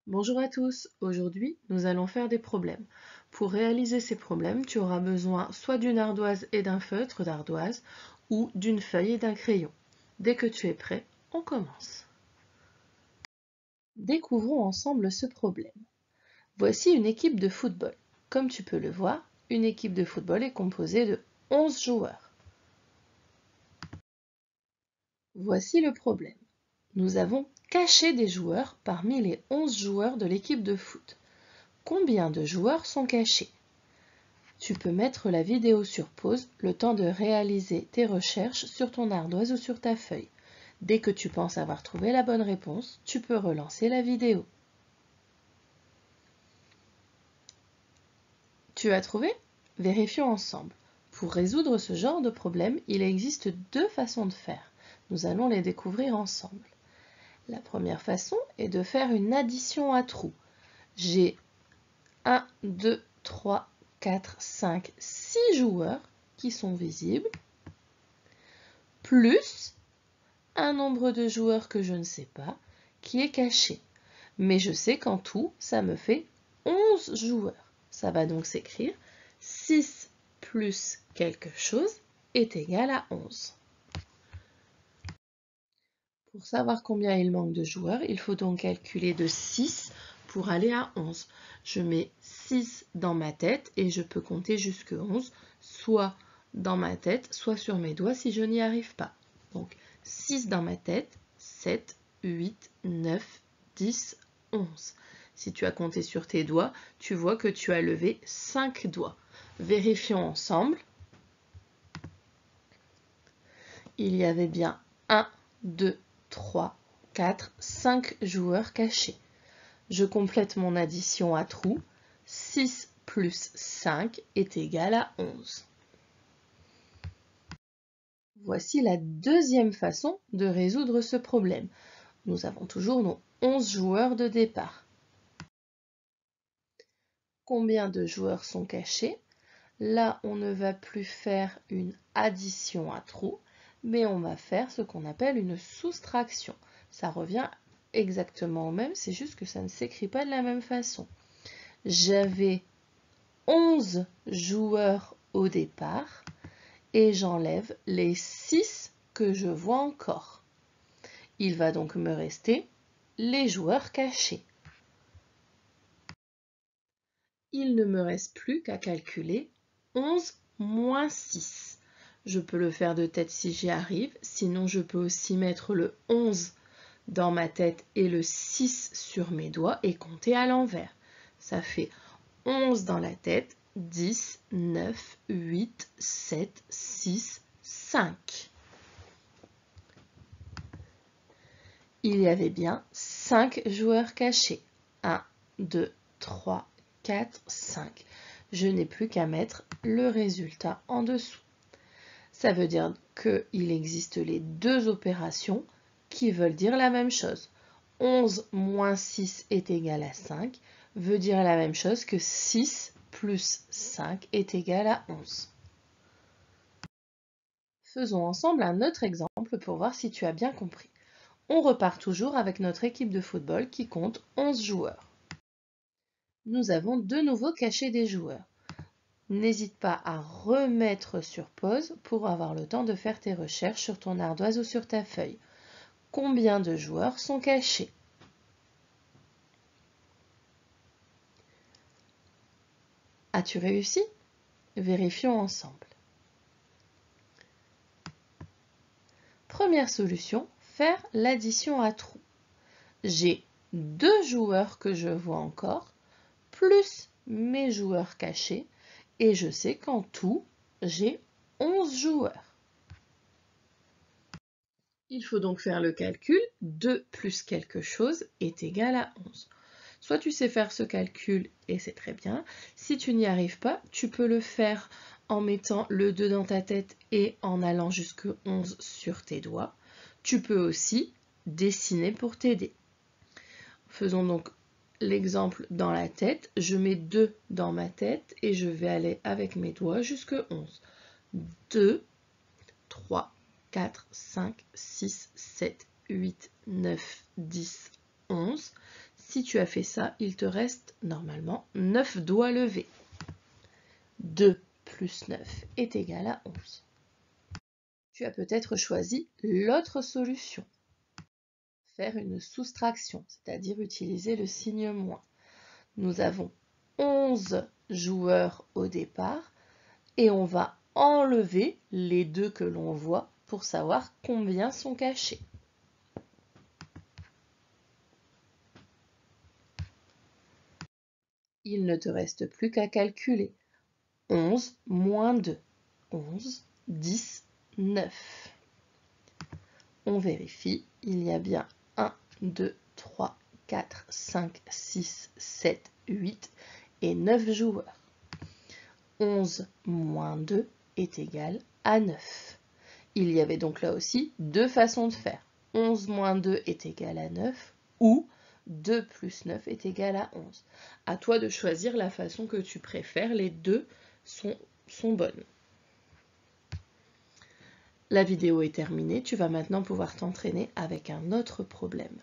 Bonjour à tous, aujourd'hui nous allons faire des problèmes. Pour réaliser ces problèmes, tu auras besoin soit d'une ardoise et d'un feutre d'ardoise ou d'une feuille et d'un crayon. Dès que tu es prêt, on commence. Découvrons ensemble ce problème. Voici une équipe de football. Comme tu peux le voir, une équipe de football est composée de 11 joueurs. Voici le problème. Nous avons caché des joueurs parmi les 11 joueurs de l'équipe de foot. Combien de joueurs sont cachés? Tu peux mettre la vidéo sur pause le temps de réaliser tes recherches sur ton ardoise ou sur ta feuille. Dès que tu penses avoir trouvé la bonne réponse, tu peux relancer la vidéo. Tu as trouvé? Vérifions ensemble. Pour résoudre ce genre de problème, il existe deux façons de faire. Nous allons les découvrir ensemble. La première façon est de faire une addition à trous. J'ai 1, 2, 3, 4, 5, 6 joueurs qui sont visibles, plus un nombre de joueurs que je ne sais pas, qui est caché. Mais je sais qu'en tout, ça me fait 11 joueurs. Ça va donc s'écrire 6 plus quelque chose est égal à 11. Pour savoir combien il manque de joueurs, il faut donc calculer de 6 pour aller à 11. Je mets 6 dans ma tête et je peux compter jusqu'à 11, soit dans ma tête, soit sur mes doigts si je n'y arrive pas. Donc 6 dans ma tête, 7, 8, 9, 10, 11. Si tu as compté sur tes doigts, tu vois que tu as levé 5 doigts. Vérifions ensemble. Il y avait bien 1, 2, 3, 4, 5 joueurs cachés. Je complète mon addition à trous. 6 plus 5 est égal à 11. Voici la deuxième façon de résoudre ce problème. Nous avons toujours nos 11 joueurs de départ. Combien de joueurs sont cachés? Là, on ne va plus faire une addition à trous, mais on va faire ce qu'on appelle une soustraction. Ça revient exactement au même, c'est juste que ça ne s'écrit pas de la même façon. J'avais 11 joueurs au départ et j'enlève les 6 que je vois encore. Il va donc me rester les joueurs cachés. Il ne me reste plus qu'à calculer 11 moins 6. Je peux le faire de tête si j'y arrive, sinon je peux aussi mettre le 11 dans ma tête et le 6 sur mes doigts et compter à l'envers. Ça fait 11 dans la tête, 10, 9, 8, 7, 6, 5. Il y avait bien 5 joueurs cachés. 1, 2, 3, 4, 5. Je n'ai plus qu'à mettre le résultat en dessous. Ça veut dire qu'il existe les deux opérations qui veulent dire la même chose. 11 moins 6 est égal à 5 veut dire la même chose que 6 plus 5 est égal à 11. Faisons ensemble un autre exemple pour voir si tu as bien compris. On repart toujours avec notre équipe de football qui compte 11 joueurs. Nous avons de nouveau caché des joueurs. N'hésite pas à remettre sur pause pour avoir le temps de faire tes recherches sur ton ardoise ou sur ta feuille. Combien de joueurs sont cachés? As-tu réussi? Vérifions ensemble. Première solution, faire l'addition à trous. J'ai 2 joueurs que je vois encore, plus mes joueurs cachés, et je sais qu'en tout, j'ai 11 joueurs. Il faut donc faire le calcul, 2 plus quelque chose est égal à 11. Soit tu sais faire ce calcul et c'est très bien. Si tu n'y arrives pas, tu peux le faire en mettant le 2 dans ta tête et en allant jusqu'à 11 sur tes doigts. Tu peux aussi dessiner pour t'aider. Faisons donc l'exemple dans la tête. Je mets 2 dans ma tête et je vais aller avec mes doigts jusqu'à 11. 2, 3, 4, 5, 6, 7, 8, 9, 10, 11. Si tu as fait ça, il te reste normalement 9 doigts levés. 2 plus 9 est égal à 11. Tu as peut-être choisi l'autre solution. Faire une soustraction, c'est-à-dire utiliser le signe moins. Nous avons 11 joueurs au départ et on va enlever les 2 que l'on voit pour savoir combien sont cachés. Il ne te reste plus qu'à calculer. 11 moins 2. 11, 10, 9. On vérifie, il y a bien 1, 2, 3, 4, 5, 6, 7, 8 et 9 joueurs. 11 moins 2 est égal à 9. Il y avait donc là aussi 2 façons de faire. 11 moins 2 est égal à 9 ou 2 plus 9 est égal à 11. À toi de choisir la façon que tu préfères, les deux sont bonnes. La vidéo est terminée, tu vas maintenant pouvoir t'entraîner avec un autre problème.